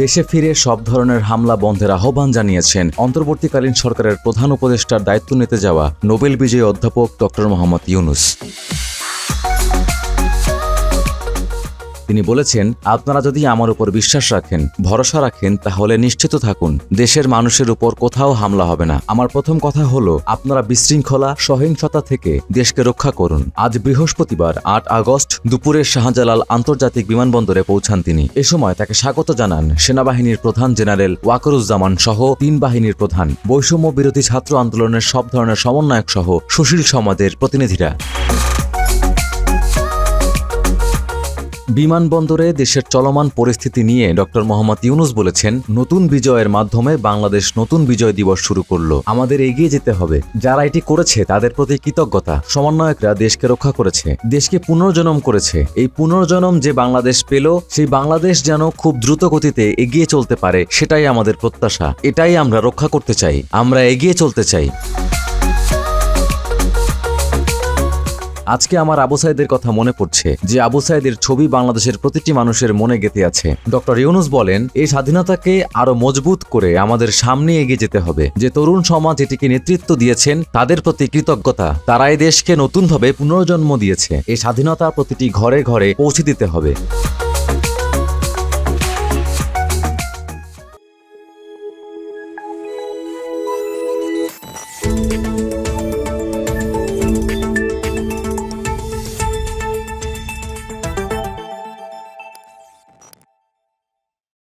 দেশে ফিরে সব ধরনের হামলা বন্ধের আহ্বান জানিয়েছেন অন্তর্বর্তীকালীন সরকারের প্রধান উপদেষ্টার দায়িত্ব নিতে যাওয়া নোবেল বিজয়ী অধ্যাপক ডক্টর মোহাম্মদ ইউনূস। তিনি বলেছেন, আপনারা যদি আমার উপর বিশ্বাস রাখেন, ভরসা রাখেন, তাহলে নিশ্চিত থাকুন দেশের মানুষের উপর কোথাও হামলা হবে না। আমার প্রথম কথা হলো, আপনারা বিশৃঙ্খলা, সহিংসতা থেকে দেশকে রক্ষা করুন। আজ বৃহস্পতিবার ৮ আগস্ট দুপুরে শাহজালাল আন্তর্জাতিক বিমানবন্দরে পৌঁছান তিনি। এ সময় তাকে স্বাগত জানান সেনাবাহিনীর প্রধান জেনারেল ওয়াকারুজ্জামান সহ ৩ বাহিনীর প্রধান, বৈষম্য বিরোধী ছাত্র আন্দোলনের সব ধরনের সমন্বয়ক সহ সুশীল সমাজের প্রতিনিধিরা। বিমানবন্দরে দেশের চলমান পরিস্থিতি নিয়ে ডক্টর মোহাম্মদ ইউনূস বলেছেন, নতুন বিজয়ের মাধ্যমে বাংলাদেশ নতুন বিজয় দিবস শুরু করলো। আমাদের এগিয়ে যেতে হবে। যারা এটি করেছে তাদের প্রতি কৃতজ্ঞতা। সমন্বয়করা দেশকে রক্ষা করেছে, দেশকে পুনর্জন্ম করেছে। এই পুনর্জন্ম যে বাংলাদেশ পেল, সেই বাংলাদেশ যেন খুব দ্রুত গতিতে এগিয়ে চলতে পারে, সেটাই আমাদের প্রত্যাশা। এটাই আমরা রক্ষা করতে চাই। আমরা এগিয়ে চলতে চাই। আজকে আমার আবু সাইদের কথা মনে পড়ছে, যে আবু সাইদের ছবি বাংলাদেশের প্রতিটি মানুষের মনে গেঁথে আছে। ডক্টর ইউনূস বলেন, এই স্বাধীনতাকে আরো মজবুত করে আমাদের সামনে এগিয়ে যেতে হবে। যে তরুণ সমাজ এটিকে নেতৃত্ব দিয়েছেন, তাদের প্রতি কৃতজ্ঞতা। তারাই দেশকে নতুনভাবে পুনর্জন্ম দিয়েছে। এই স্বাধীনতা প্রতিটি ঘরে ঘরে পৌঁছে দিতে হবে।